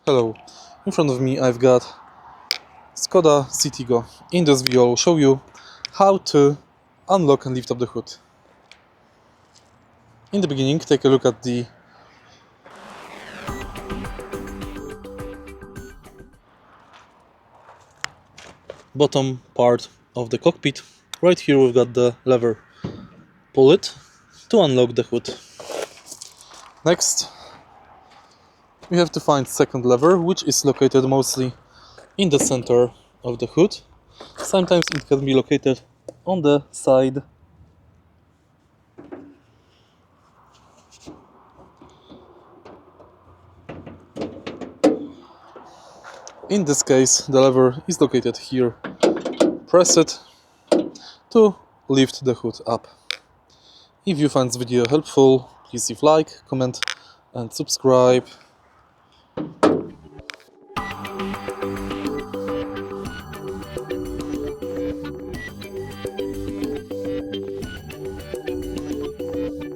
Hello, in front of me I've got Skoda Citigo. In this video I'll show you how to unlock and lift up the hood. In the beginning, take a look at the bottom part of the cockpit. Right here we've got the lever. Pull it to unlock the hood. Next, we have to find second lever, which is located mostly in the center of the hood. Sometimes it can be located on the side. In this case, the lever is located here. Press it to lift the hood up. If you find this video helpful, please leave like, comment and subscribe.